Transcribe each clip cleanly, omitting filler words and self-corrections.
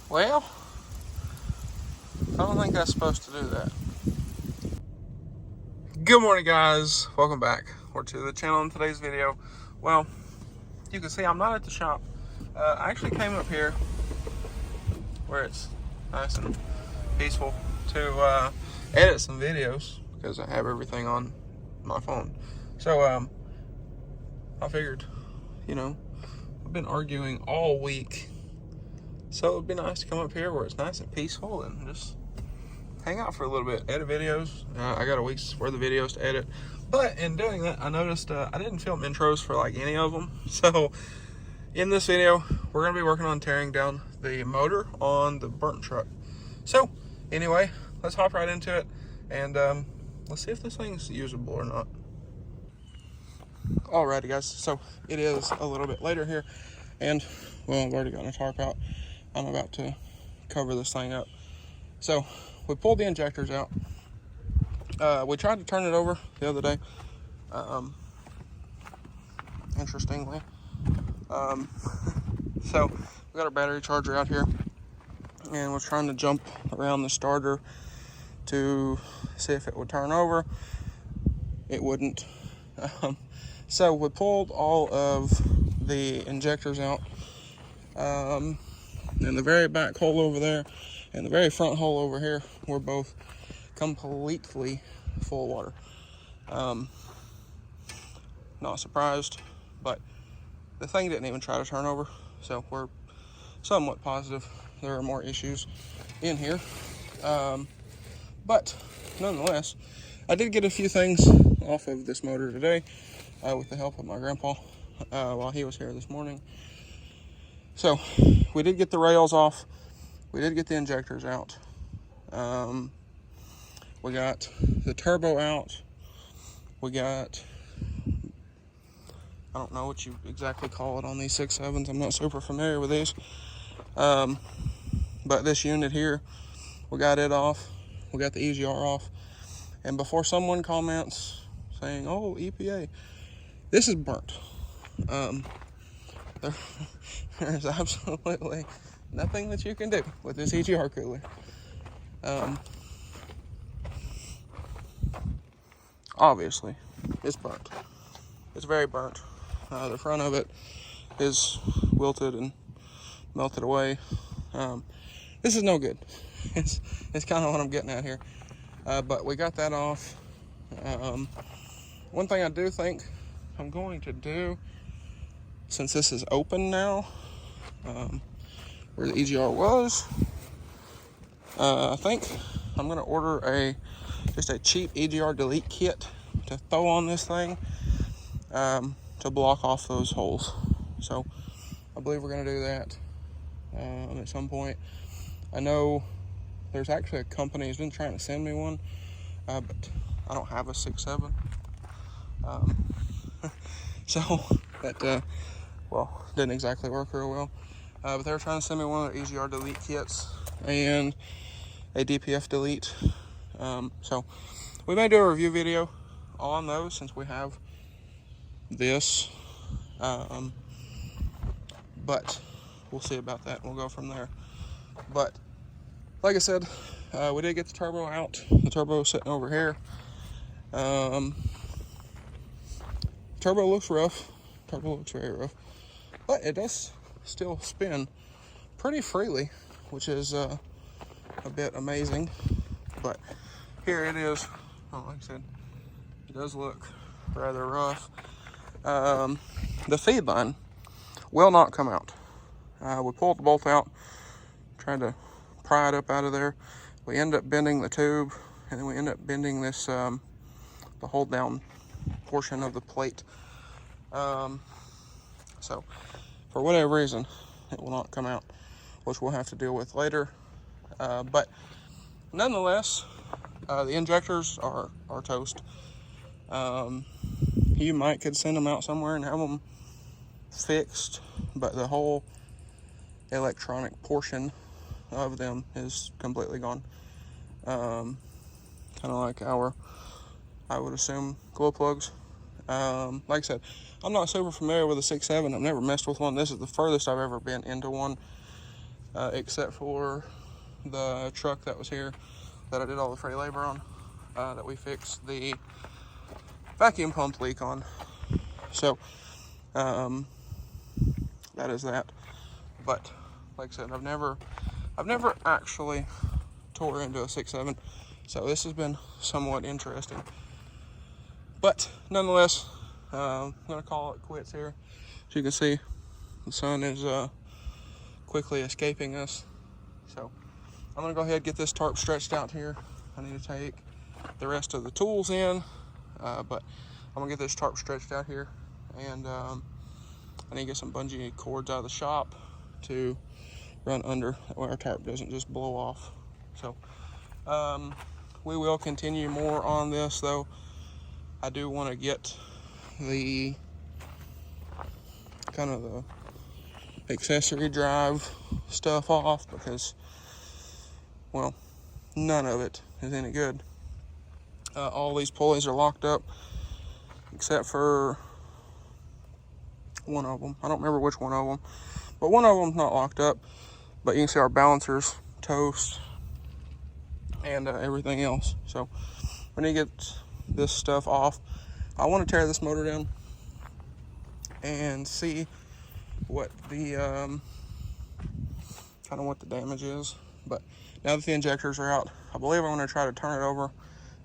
Well, I don't think that's supposed to do that. Good morning, guys. Welcome back to the channel. In today's video, well, you can see I'm not at the shop. I actually came up here where it's nice and peaceful to edit some videos because I have everything on my phone. So I figured, I've been arguing all week, so it'd be nice to come up here where it's nice and peaceful and just hang out for a little bit, edit videos. I got a week's worth of videos to edit, but in doing that, I noticed I didn't film intros for like any of them. So in this video, we're gonna be working on tearing down the motor on the burnt truck. So anyway, let's hop right into it, and let's see if this thing's usable or not. Alrighty, guys, so it is a little bit later here, and well, I've already got a tarp out. I'm about to cover this thing up. So we pulled the injectors out. We tried to turn it over the other day, interestingly. So we got our battery charger out here, and we're trying to jump around the starter to see if it would turn over. It wouldn't. So we pulled all of the injectors out, and the very back hole over there and the very front hole over here were both completely full of water. Not surprised, but the thing didn't even try to turn over, so we're somewhat positive there are more issues in here. But nonetheless, I did get a few things off of this motor today with the help of my grandpa while he was here this morning. So we did get the rails off. We did get the injectors out. We got the turbo out. We got, I don't know what you exactly call it on these 6.7s. I'm not super familiar with these. But this unit here, we got it off. We got the EGR off. And before someone comments saying, oh, EPA, this is burnt. There's absolutely nothing that you can do with this EGR cooler. Obviously, it's burnt. It's very burnt. The front of it is wilted and melted away. This is no good. It's kind of what I'm getting at here. But we got that off. One thing I do think I'm going to do, since this is open now, where the EGR was, I think I'm going to order just a cheap EGR delete kit to throw on this thing to block off those holes. So I believe we're going to do that at some point. I know there's actually a company who's been trying to send me one, but I don't have a 6.7. So that, didn't exactly work real well. But they were trying to send me one of their EGR delete kits and a DPF delete. So we may do a review video on those since we have this. But we'll see about that. We'll go from there. But like I said, we did get the turbo out. The turbo is sitting over here. Turbo looks rough. Turbo looks very rough. But it does still spin pretty freely, which is a bit amazing. But here it is. Like I said, it does look rather rough. The feed line will not come out. We pulled the bolt out, tried to pry it up out of there. We end up bending the tube, and then we end up bending this the hold down portion of the plate. So for whatever reason, it will not come out, which we'll have to deal with later. But nonetheless, the injectors are toast. You could send them out somewhere and have them fixed, but the whole electronic portion of them is completely gone. Kind of like I would assume, glow plugs. Like I said, I'm not super familiar with a 6.7. I've never messed with one. This is the furthest I've ever been into one. except for the truck that was here that I did all the free labor on, that we fixed the vacuum pump leak on. So that is that. But like I said, I've never actually tore into a 6.7, so this has been somewhat interesting. But nonetheless, I'm gonna call it quits here. As you can see, the sun is quickly escaping us. So I'm gonna go ahead and get this tarp stretched out here. I need to take the rest of the tools in, but I'm gonna get this tarp stretched out here, and I need to get some bungee cords out of the shop to run under, where our tarp doesn't just blow off. So we will continue more on this, though. I do want to get the kind of the accessory drive stuff off, because, well, none of it is any good. All these pulleys are locked up except for one of them. I don't remember which one of them, but one of them's not locked up. But you can see our balancers toast and everything else. So we need to get this stuff off. I want to tear this motor down and see what the kind of what the damage is. But now that the injectors are out, I believe I'm going to try to turn it over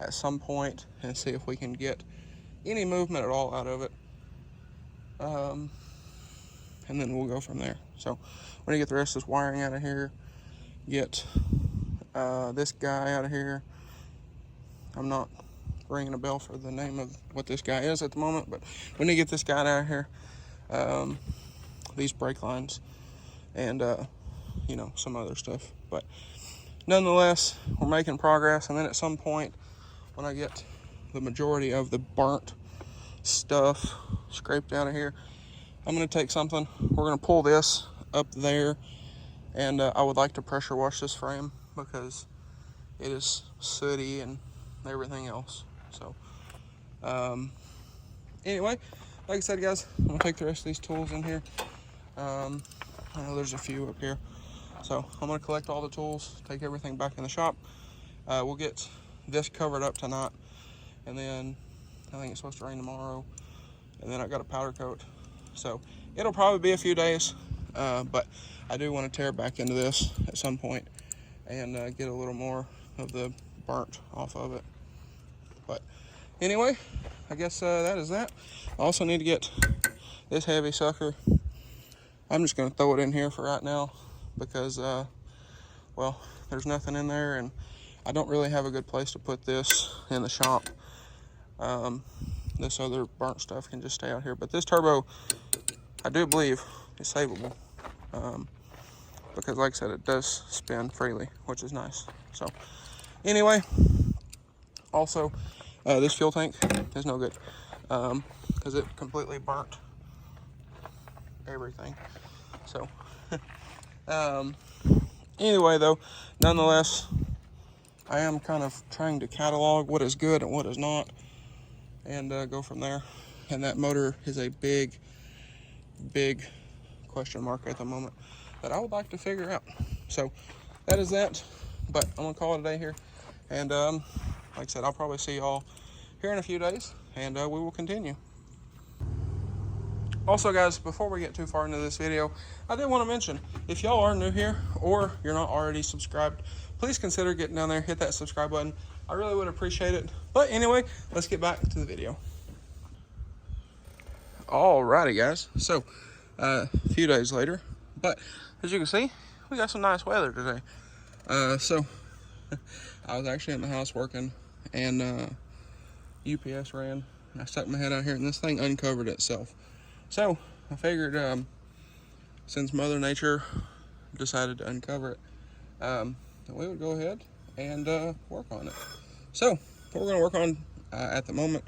at some point and see if we can get any movement at all out of it. And then we'll go from there. So I'm going to get the rest of this wiring out of here, get this guy out of here. I'm not ringing a bell for the name of what this guy is at the moment, but we need to get this guy out of here, these brake lines, and you know, some other stuff. But nonetheless, we're making progress. And then at some point, when I get the majority of the burnt stuff scraped out of here, I'm going to take something, we're going to pull this up there, and I would like to pressure wash this frame because it is sooty and everything else. So anyway, like I said, guys, I'm going to take the rest of these tools in here. I know there's a few up here, so I'm going to collect all the tools, take everything back in the shop. We'll get this covered up tonight, and then I think it's supposed to rain tomorrow, and then I got a powder coat. So it'll probably be a few days, but I do want to tear back into this at some point and get a little more of the burnt off of it. But anyway, I guess that is that. I also need to get this heavy sucker. I'm just going to throw it in here for right now because, well, there's nothing in there, and I don't really have a good place to put this in the shop. This other burnt stuff can just stay out here, but this turbo, I do believe, is savable, because like I said, it does spin freely, which is nice. So anyway, also this fuel tank is no good, because it completely burnt everything. So anyway, though, nonetheless, I am kind of trying to catalog what is good and what is not, and go from there. And that motor is a big question mark at the moment that I would like to figure out. So that is that, but I'm gonna call it a day here, and like I said, I'll probably see y'all here in a few days, and we will continue. Also, guys, before we get too far into this video, I did want to mention, if y'all are new here or you're not already subscribed, please consider getting down there, hit that subscribe button. I really would appreciate it. But anyway, let's get back to the video. Alrighty, guys, so a few days later, but as you can see, we got some nice weather today. So I was actually in the house working, and UPS ran, and I stuck my head out here, and this thing uncovered itself. So I figured, since Mother Nature decided to uncover it, that we would go ahead and work on it. So what we're going to work on at the moment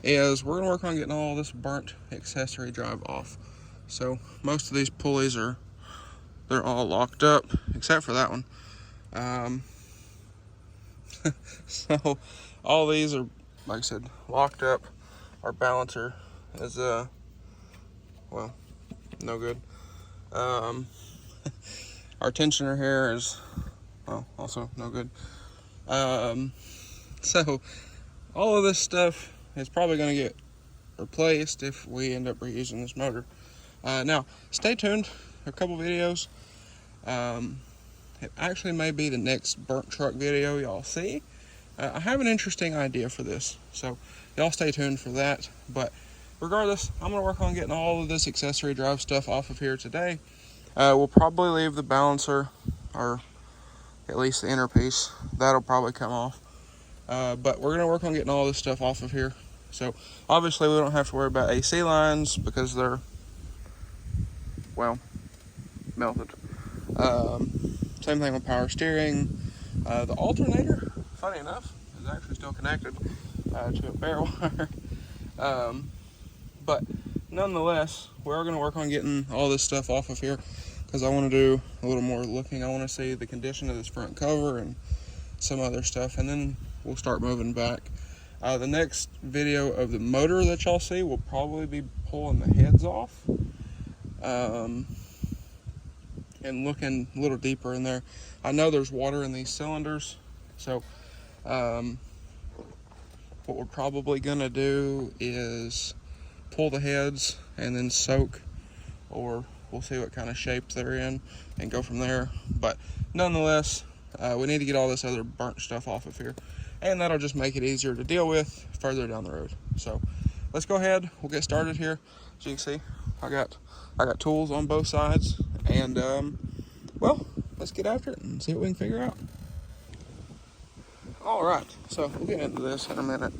is we're going to work on getting all this burnt accessory drive off. So most of these pulleys they're all locked up except for that one. So all these are, like I said, locked up. Our balancer is well, no good. Our tensioner here is, well, also no good. So all of this stuff is probably going to get replaced if we end up reusing this motor. Now, stay tuned. A couple videos. It actually may be the next burnt truck video y'all see. I have an interesting idea for this, so y'all stay tuned for that. But regardless, I'm going to work on getting all of this accessory drive stuff off of here today. We'll probably leave the balancer, or at least the inner piece. That'll probably come off. But we're going to work on getting all this stuff off of here. So obviously we don't have to worry about AC lines because they're, well, melted. Same thing with power steering. The alternator, funny enough, is actually still connected to a bare wire. But nonetheless, we're going to work on getting all this stuff off of here because I want to do a little more looking. I want to see the condition of this front cover and some other stuff, and then we'll start moving back. The next video of the motor that y'all see will probably be pulling the heads off and looking a little deeper in there. I know there's water in these cylinders, so what we're probably going to do is pull the heads and then soak, or we'll see what kind of shape they're in and go from there. But nonetheless, we need to get all this other burnt stuff off of here, and that'll just make it easier to deal with further down the road. So let's go ahead, we'll get started here. As you can see, I got tools on both sides, and well, let's get after it and see what we can figure out. All right, so we'll get into this in a minute.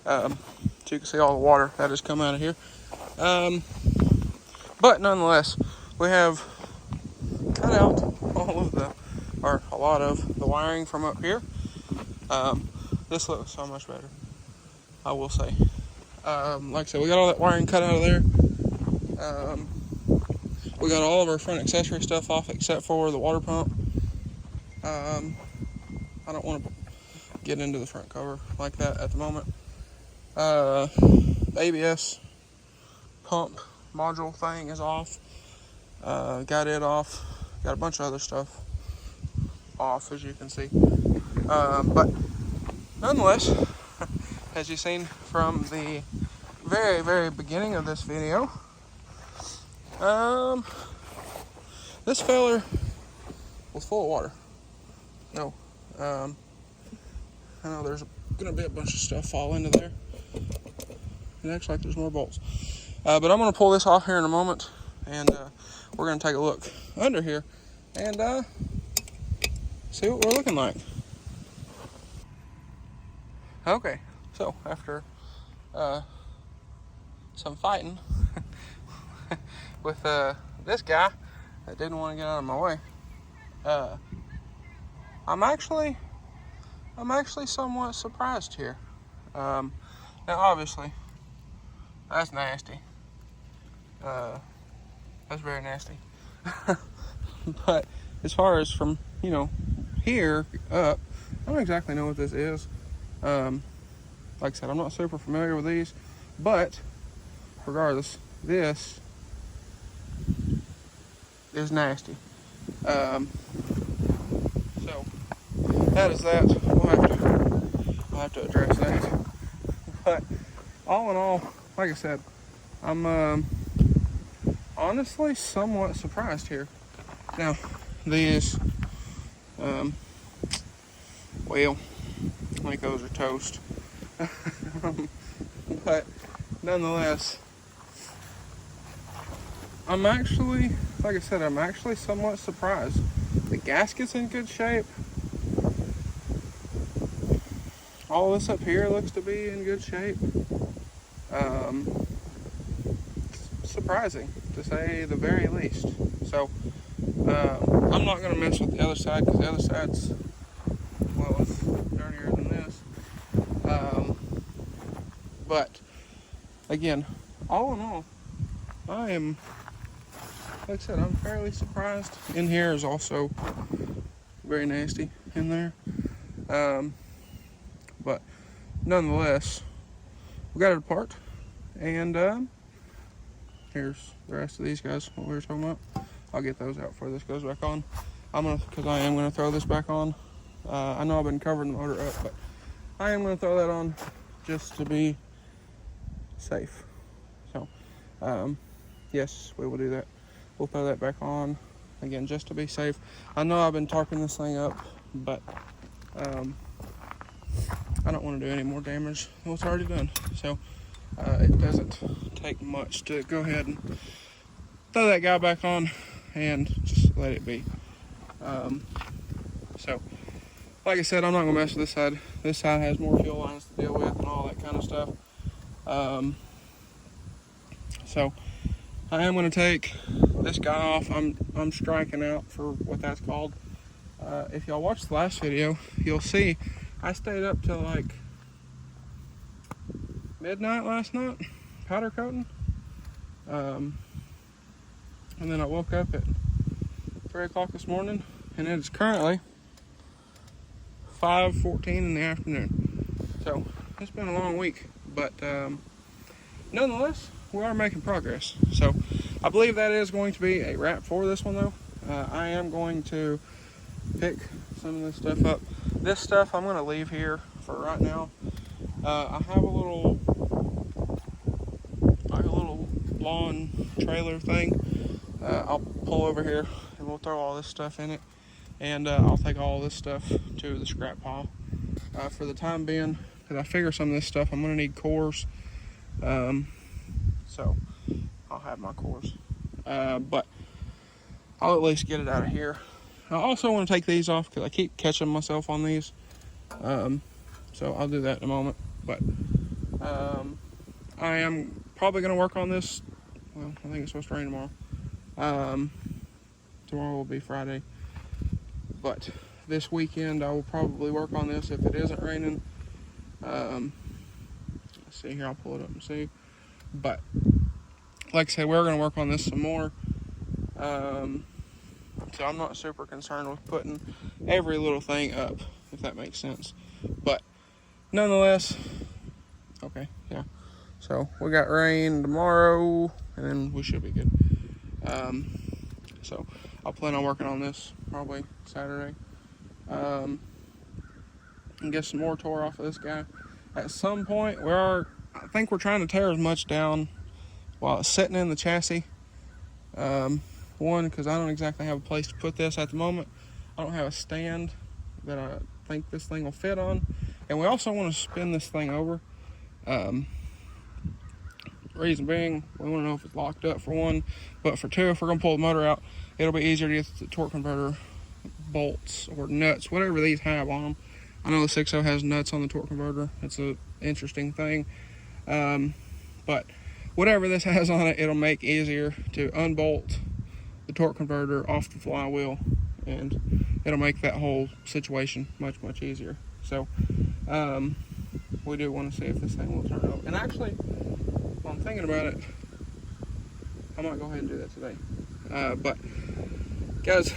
So you can see all the water that has come out of here. But nonetheless, we have cut out all of the, or a lot of the wiring from up here. This looks so much better, I will say. Like I said, we got all that wiring cut out of there. We got all of our front accessory stuff off except for the water pump. I don't want to get into the front cover like that at the moment. The ABS pump module thing is off. Got it off. Got a bunch of other stuff off, as you can see. But nonetheless, as you've seen from the very, very beginning of this video, this feller was full of water. No, I know there's gonna be a bunch of stuff fall into there. It acts like there's more bolts. But I'm gonna pull this off here in a moment, and we're gonna take a look under here and see what we're looking like. Okay, so after some fighting with this guy that didn't want to get out of my way, I'm actually somewhat surprised here. Now obviously that's nasty. That's very nasty. But as far as from, you know, here up, I don't exactly know what this is. Like I said, I'm not super familiar with these, but regardless, this is nasty. So that is that. We'll have to address that. But all in all, like I said, I'm honestly somewhat surprised here. Now, these, well, I think those are toast. But nonetheless, I'm actually, like I said, I'm actually somewhat surprised. The gasket's in good shape. All this up here looks to be in good shape. Surprising, to say the very least. So, I'm not going to mess with the other side because the other side's, well, it's dirtier than this. But, again, all in all, I am, like I said, I'm fairly surprised. In here is also very nasty in there. But nonetheless, we got it apart, and here's the rest of these guys, what we were talking about. I'll get those out before this goes back on. Because I am gonna throw this back on. I know I've been covering the motor up, but I am gonna throw that on just to be safe. So, yes, we will do that. We'll throw that back on again just to be safe. I know I've been tarping this thing up, but I don't want to do any more damage than what's already done. So it doesn't take much to go ahead and throw that guy back on and just let it be. So like I said, I'm not gonna mess with this side. This side has more fuel lines to deal with and all that kind of stuff. So I am gonna take this guy off. I'm striking out for what that's called. If y'all watched the last video, you'll see I stayed up till like midnight last night, powder coating. And then I woke up at 3 o'clock this morning, and it's currently 5:14 in the afternoon. So it's been a long week, but nonetheless, we are making progress. So I believe that is going to be a wrap for this one, though. I am going to pick some of this stuff up. This stuff I'm going to leave here for right now. I have a little lawn trailer thing. I'll pull over here and we'll throw all this stuff in it, and I'll take all this stuff to the scrap pile for the time being, because I figure some of this stuff I'm going to need cores. So I'll have my cores, but I'll at least get it out of here. I also want to take these off because I keep catching myself on these, so I'll do that in a moment. But I am probably going to work on this. Well, I think it's supposed to rain tomorrow. Tomorrow will be Friday, but this weekend I will probably work on this if it isn't raining. Let's see here, I'll pull it up and see. But like I said, we're going to work on this some more. So I'm not super concerned with putting every little thing up, if that makes sense. But nonetheless, okay, yeah. So we got rain tomorrow, and then we should be good. So I'll plan on working on this probably Saturday. And get some more tore off of this guy. At some point, I think we're trying to tear as much down while it's sitting in the chassis. One, because I don't exactly have a place to put this at the moment. I don't have a stand that I think this thing will fit on. And we also want to spin this thing over. Reason being, we want to know if it's locked up, for one. But for two, if we're going to pull the motor out, it'll be easier to get the torque converter bolts or nuts, whatever these have on them. I know the 6.0 has nuts on the torque converter. It's an interesting thing. But whatever this has on it, it'll make easier to unbolt the torque converter off the flywheel, and it'll make that whole situation much easier. So we do want to see if this thing will turn over. And actually, while I'm thinking about it, I might go ahead and do that today. But guys,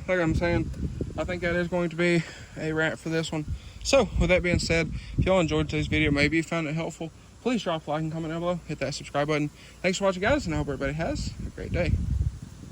like I'm saying, I think that is going to be a wrap for this one. So with that being said, if y'all enjoyed today's video, maybe you found it helpful, please drop a like and comment down below. Hit that subscribe button. Thanks for watching, guys, and I hope everybody has a great day.